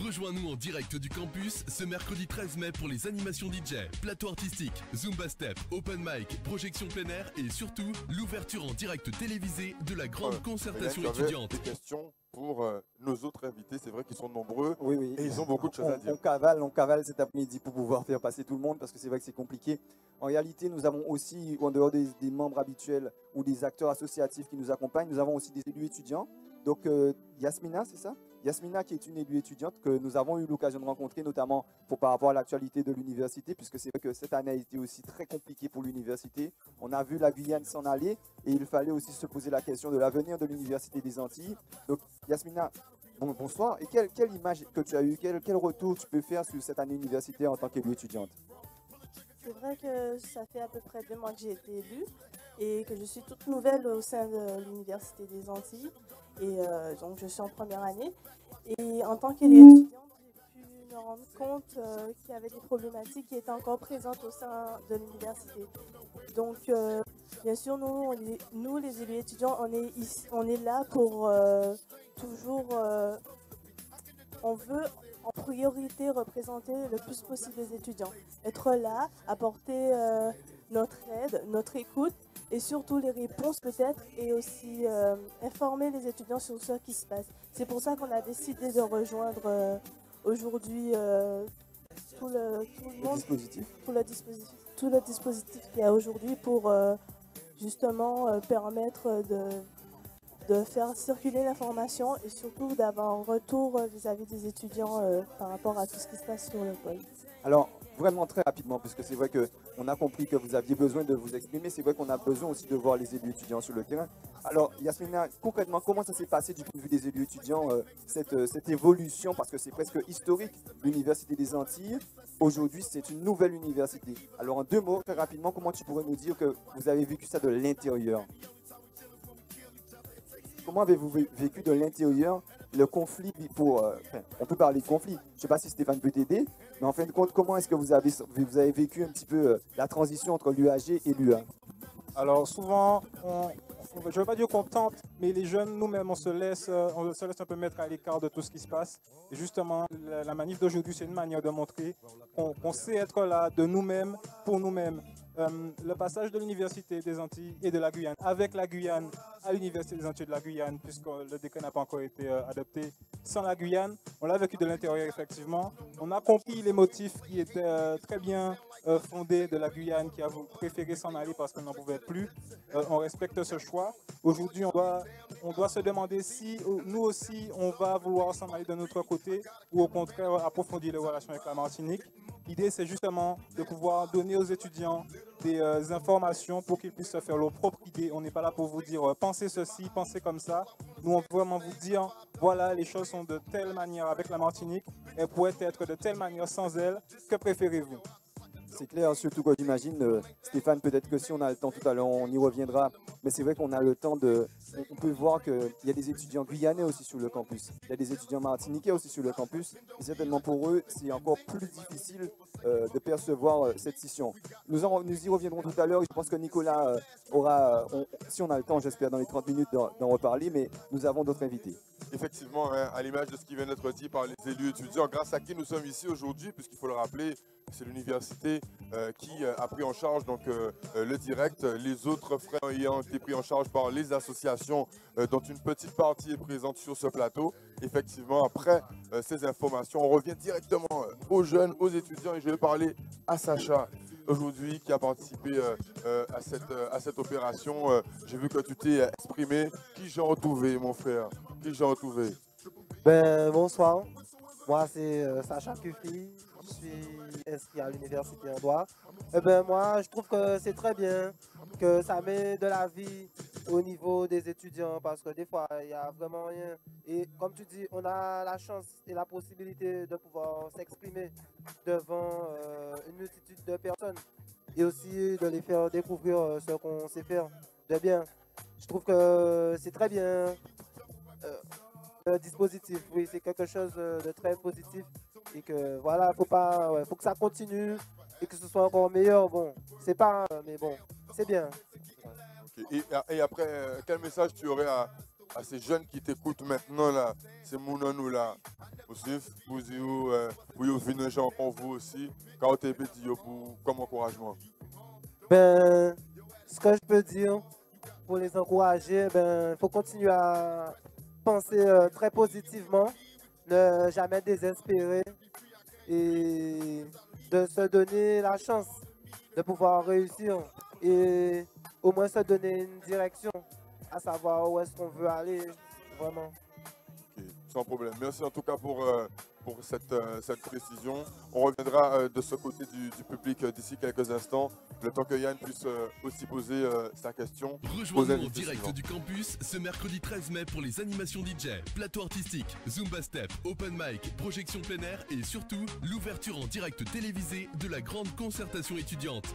Rejoins-nous en direct du campus ce mercredi 13 mai pour les animations DJ, plateau artistique, Zumba Step, Open Mic, projection plein air et surtout l'ouverture en direct télévisée de la grande concertation étudiante. Des questions pour nos autres invités, c'est vrai qu'ils sont nombreux oui. Et ils ont beaucoup de choses à dire. On cavale cet après-midi pour pouvoir faire passer tout le monde parce que c'est vrai que c'est compliqué. En réalité, nous avons aussi, en dehors des membres habituels ou des acteurs associatifs qui nous accompagnent, nous avons aussi des élus étudiants. Donc Yasmina, c'est ça? Yasmina qui est une élue étudiante que nous avons eu l'occasion de rencontrer, notamment par rapport à l'actualité de l'université, puisque c'est vrai que cette année a été aussi très compliquée pour l'université. On a vu la Guyane s'en aller et il fallait aussi se poser la question de l'avenir de l'université des Antilles. Donc Yasmina, bonsoir. Et quelle image que tu as eue, quel retour tu peux faire sur cette année universitaire en tant qu'élue étudiante? C'est vrai que ça fait à peu près 2 mois que j'ai été élue et que je suis toute nouvelle au sein de l'Université des Antilles. Et donc je suis en première année. Et en tant qu'élue étudiante, j'ai pu me rendre compte qu'il y avait des problématiques qui étaient encore présentes au sein de l'université. Donc bien sûr, nous les élus étudiants, on est là pour toujours... on veut en priorité représenter le plus possible les étudiants. Être là, apporter notre aide, notre écoute et surtout les réponses peut-être et aussi informer les étudiants sur ce qui se passe. C'est pour ça qu'on a décidé de rejoindre aujourd'hui tout le dispositif qu'il y a aujourd'hui pour justement permettre de faire circuler l'information et surtout d'avoir un retour vis-à-vis des étudiants par rapport à tout ce qui se passe sur le pôle. Alors, vraiment très rapidement, puisque c'est vrai qu'on a compris que vous aviez besoin de vous exprimer, c'est vrai qu'on a besoin aussi de voir les élus étudiants sur le terrain. Alors, Yasmina, concrètement, comment ça s'est passé du point de vue des élus étudiants, cette évolution, parce que c'est presque historique, l'Université des Antilles, aujourd'hui c'est une nouvelle université. Alors, en 2 mots, très rapidement, comment tu pourrais nous dire que vous avez vécu ça de l'intérieur? Comment avez-vous vécu de l'intérieur le conflit on peut parler de conflit. Je ne sais pas si Stéphane peut t'aider, mais en fin de compte, comment est-ce que vous avez vécu un petit peu la transition entre l'UAG et l'UA? Alors souvent, je ne veux pas dire qu'on tente, mais les jeunes, nous-mêmes, on se laisse un peu mettre à l'écart de tout ce qui se passe. Et justement, la manif d'aujourd'hui, c'est une manière de montrer qu'on sait être là de nous-mêmes, pour nous-mêmes. Le passage de l'Université des Antilles et de la Guyane, avec la Guyane à l'Université des Antilles de la Guyane, puisque le décret n'a pas encore été adopté, sans la Guyane, on l'a vécu de l'intérieur effectivement. On a compris les motifs qui étaient très bien fondés de la Guyane, qui a préféré s'en aller parce qu'on n'en pouvait plus. On respecte ce choix. Aujourd'hui, on doit se demander si nous aussi, on va vouloir s'en aller de notre côté ou au contraire approfondir les relations avec la Martinique. L'idée, c'est justement de pouvoir donner aux étudiants des informations pour qu'ils puissent se faire leur propre idée. On n'est pas là pour vous dire pensez ceci, pensez comme ça. Nous, on veut vraiment vous dire voilà, les choses sont de telle manière avec la Martinique, elles pourraient être de telle manière sans elle. Que préférez-vous? C'est clair, surtout quand j'imagine, Stéphane, peut-être que si on a le temps tout à l'heure, on y reviendra. Mais c'est vrai qu'on a le temps on peut voir qu'il y a des étudiants guyanais aussi sur le campus. Il y a des étudiants martiniquais aussi sur le campus. Et certainement pour eux, c'est encore plus difficile de percevoir cette scission. Nous y reviendrons tout à l'heure. Je pense que Nicolas aura, si on a le temps, j'espère, dans les 30 minutes d'en reparler. Mais nous avons d'autres invités. Effectivement, hein, à l'image de ce qui vient d'être dit par les élus étudiants, grâce à qui nous sommes ici aujourd'hui, puisqu'il faut le rappeler, c'est l'université qui a pris en charge donc, le direct, les autres frais ayant été pris en charge par les associations dont une petite partie est présente sur ce plateau. Effectivement, après ces informations, on revient directement aux jeunes, aux étudiants et je vais parler à Sacha aujourd'hui qui a participé à cette opération. J'ai vu que tu t'es exprimé. Qui j'ai retrouvé, mon frère? Qui j'ai retrouvé? Bonsoir, moi c'est Sacha Kufi, je suis inscrit à l'université en droit. Moi je trouve que c'est très bien, que ça met de la vie au niveau des étudiants parce que des fois il n'y a vraiment rien. Et comme tu dis, on a la chance et la possibilité de pouvoir s'exprimer devant une multitude de personnes et aussi de les faire découvrir ce qu'on sait faire de bien. Je trouve que c'est très bien. Le dispositif, oui, c'est quelque chose de très positif et que voilà, faut que ça continue et que ce soit encore meilleur. Bon, c'est pas, mais bon, c'est bien. Okay. Et après, quel message tu aurais à ces jeunes qui t'écoutent maintenant là, ces mounanous là, poursuivre, pour dire pour venir les gens pour vous aussi, quand vous avez dit comme encouragement. Ben, ce que je peux dire pour les encourager, ben, il faut continuer à penser très positivement, ne jamais désespérer et de se donner la chance de pouvoir réussir et au moins se donner une direction, à savoir où est-ce qu'on veut aller vraiment. Ok, sans problème. Merci en tout cas pour cette précision. On reviendra de ce côté du public d'ici quelques instants, le temps que Yann puisse aussi poser sa question. Rejoignez en direct du campus ce mercredi 13 mai pour les animations DJ, plateau artistique, Zumba Step, Open Mic, projection plein air et surtout l'ouverture en direct télévisée de la grande concertation étudiante.